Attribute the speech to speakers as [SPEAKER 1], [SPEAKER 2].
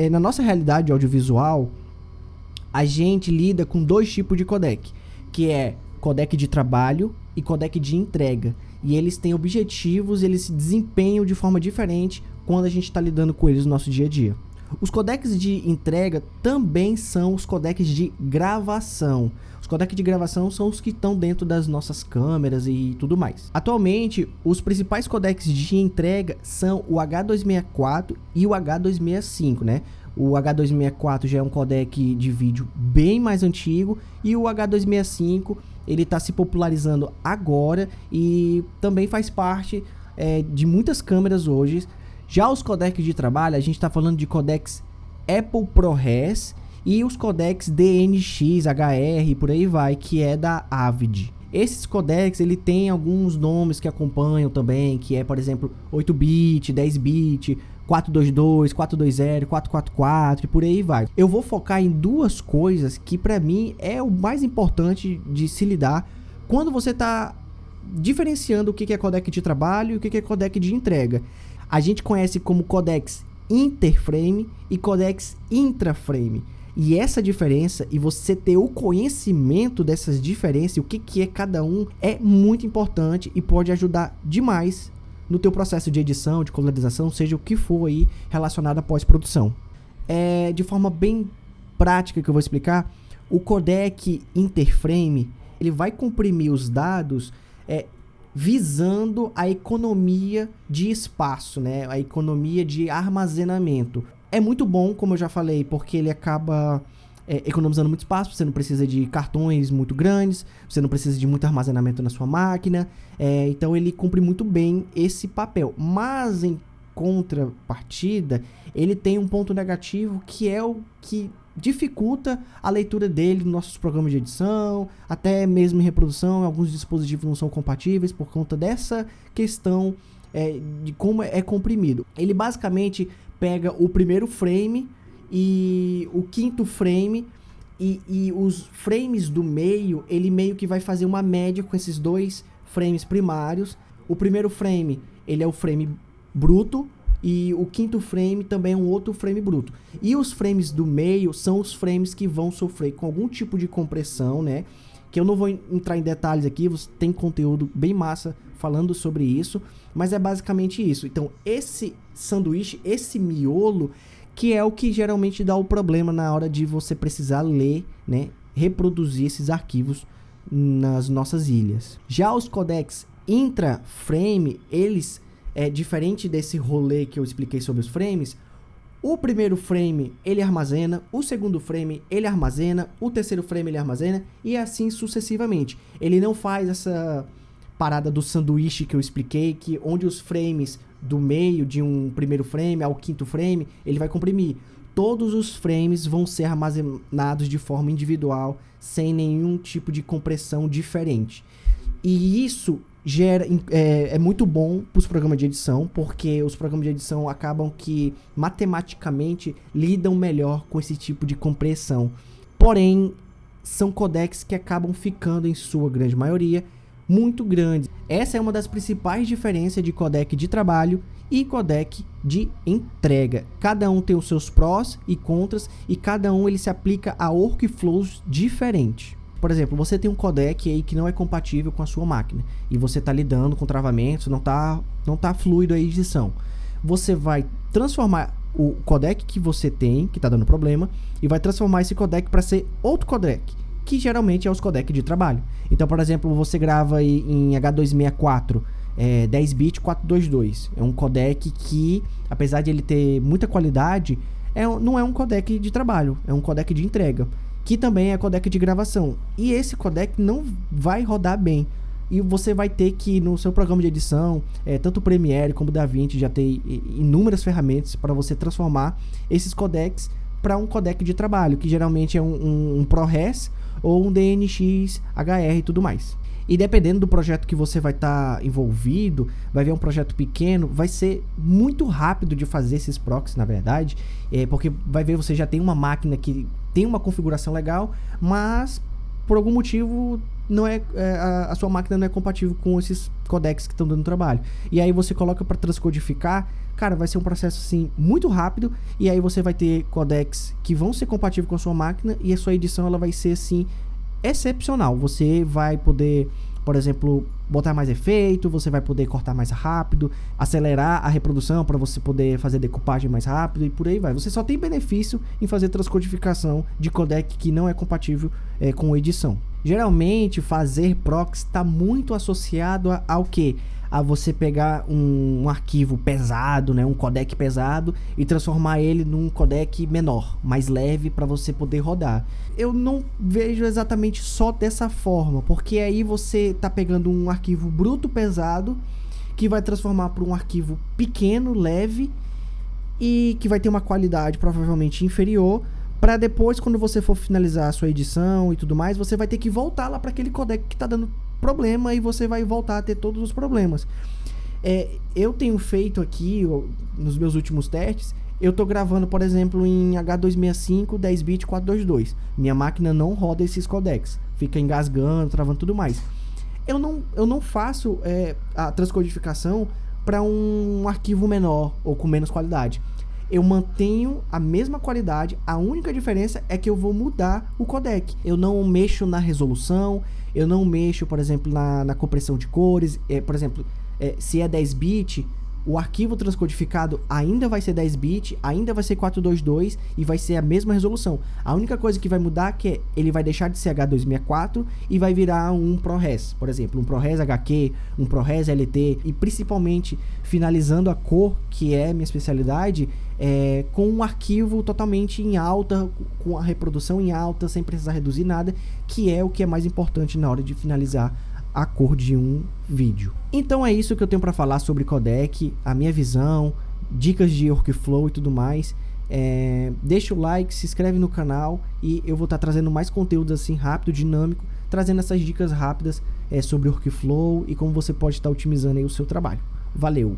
[SPEAKER 1] Na nossa realidade audiovisual, a gente lida com 2 tipos de codec, que é codec de trabalho e codec de entrega. E eles têm objetivos, eles se desempenham de forma diferente quando a gente está lidando com eles no nosso dia a dia. Os codecs de entrega também são os codecs de gravação. Os codecs de gravação são os que estão dentro das nossas câmeras e tudo mais. Atualmente, os principais codecs de entrega são o H264 e o H265, né? O H264 já é um codec de vídeo bem mais antigo e o H265 ele está se popularizando agora e também faz parte de muitas câmeras hoje. Já os codecs de trabalho, a gente está falando de codecs Apple ProRes e os codecs DNX, HR, por aí vai, que é da Avid. Esses codecs, ele tem alguns nomes que acompanham também, que é, por exemplo, 8-bit, 10-bit, 422, 420, 444 e por aí vai. Eu vou focar em 2 coisas que para mim é o mais importante de se lidar quando você está diferenciando o que é codec de trabalho e o que é codec de entrega. A gente conhece como codecs interframe e codecs intraframe. E essa diferença, e você ter o conhecimento dessas diferenças, o que é cada um, é muito importante e pode ajudar demais no teu processo de edição, de colorização, seja o que for aí relacionado à pós-produção. De forma bem prática que eu vou explicar, o codec interframe, ele vai comprimir os dados visando a economia de espaço, né? A economia de armazenamento. É muito bom, como eu já falei, porque ele acaba economizando muito espaço. Você não precisa de cartões muito grandes, você não precisa de muito armazenamento na sua máquina, então ele cumpre muito bem esse papel. Mas em contrapartida, ele tem um ponto negativo, que é o que dificulta a leitura dele nos nossos programas de edição, até mesmo em reprodução. Alguns dispositivos não são compatíveis por conta dessa questão de como é comprimido. Ele basicamente pega o primeiro frame e o quinto frame e os frames do meio, ele meio que vai fazer uma média com esses 2 frames primários. O primeiro frame, ele é o frame bruto, e o quinto frame também é um outro frame bruto. E os frames do meio são os frames que vão sofrer com algum tipo de compressão, né? Que eu não vou entrar em detalhes aqui, você tem conteúdo bem massa falando sobre isso, mas é basicamente isso. Então, esse sanduíche, esse miolo, que é o que geralmente dá o problema na hora de você precisar ler, né? Reproduzir esses arquivos nas nossas ilhas. Já os codecs intraframe, eles diferente desse rolê que eu expliquei sobre os frames. O primeiro frame ele armazena, o segundo frame ele armazena, o terceiro frame ele armazena e assim sucessivamente. Ele não faz essa parada do sanduíche que eu expliquei, que onde os frames do meio de um primeiro frame ao quinto frame, ele vai comprimir. Todos os frames vão ser armazenados de forma individual, sem nenhum tipo de compressão diferente. E isso é muito bom para os programas de edição, porque os programas de edição acabam que matematicamente lidam melhor com esse tipo de compressão. Porém, são codecs que acabam ficando, em sua grande maioria, muito grandes. Essa é uma das principais diferenças de codec de trabalho e codec de entrega. Cada um tem os seus prós e contras e cada um ele se aplica a workflows diferentes. Por exemplo, você tem um codec aí que não é compatível com a sua máquina e você está lidando com travamentos, não tá fluido a edição. Você vai transformar o codec que você tem, que está dando problema, e vai transformar esse codec para ser outro codec, que geralmente é os codecs de trabalho. Então, por exemplo, você grava aí em H264, 10-bit 422. É um codec que, apesar de ele ter muita qualidade, não é um codec de trabalho, é um codec de entrega, que também é codec de gravação. E esse codec não vai rodar bem. E você vai ter que, no seu programa de edição, tanto o Premiere como o DaVinci já tem inúmeras ferramentas para você transformar esses codecs para um codec de trabalho, que geralmente é um ProRes ou um DNX, HR e tudo mais. E dependendo do projeto que você vai estar envolvido, vai ver um projeto pequeno, vai ser muito rápido de fazer esses proxies, na verdade, porque vai ver, você já tem uma máquina que tem uma configuração legal, mas por algum motivo a sua máquina não é compatível com esses codecs que estão dando trabalho. E aí você coloca para transcodificar, cara, vai ser um processo assim muito rápido, e aí você vai ter codecs que vão ser compatíveis com a sua máquina, e a sua edição ela vai ser assim excepcional. Você vai poder, por exemplo, botar mais efeito, você vai poder cortar mais rápido, acelerar a reprodução para você poder fazer decupagem mais rápido e por aí vai. Você só tem benefício em fazer transcodificação de codec que não é compatível com edição. Geralmente, fazer proxy está muito associado ao quê? A você pegar um arquivo pesado, né, um codec pesado, e transformar ele num codec menor, mais leve, para você poder rodar. Eu não vejo exatamente só dessa forma, porque aí você tá pegando um arquivo bruto pesado, que vai transformar para um arquivo pequeno, leve, e que vai ter uma qualidade provavelmente inferior, para depois, quando você for finalizar a sua edição e tudo mais, você vai ter que voltar lá para aquele codec que tá dando problema, e você vai voltar a ter todos os problemas. Eu tenho feito aqui, nos meus últimos testes, eu tô gravando, por exemplo, em H265, 10-bit 422. Minha máquina não roda esses codecs, fica engasgando, travando tudo mais. Eu não faço a transcodificação para um arquivo menor ou com menos qualidade. Eu mantenho a mesma qualidade, a única diferença é que eu vou mudar o codec. Eu não mexo na resolução, eu não mexo, por exemplo, na compressão de cores. Por exemplo, se é 10-bit, o arquivo transcodificado ainda vai ser 10-bit, ainda vai ser 422 e vai ser a mesma resolução. A única coisa que vai mudar é que ele vai deixar de ser H264 e vai virar um ProRes, por exemplo, um ProRes HQ, um ProRes LT, e principalmente finalizando a cor, que é minha especialidade, com um arquivo totalmente em alta, com a reprodução em alta, sem precisar reduzir nada, que é o que é mais importante na hora de finalizar a cor de um vídeo. Então é isso que eu tenho para falar sobre codec, a minha visão, dicas de workflow e tudo mais. Deixa o like, se inscreve no canal, e eu vou estar trazendo mais conteúdo assim rápido, dinâmico, trazendo essas dicas rápidas sobre workflow e como você pode estar otimizando aí o seu trabalho. Valeu!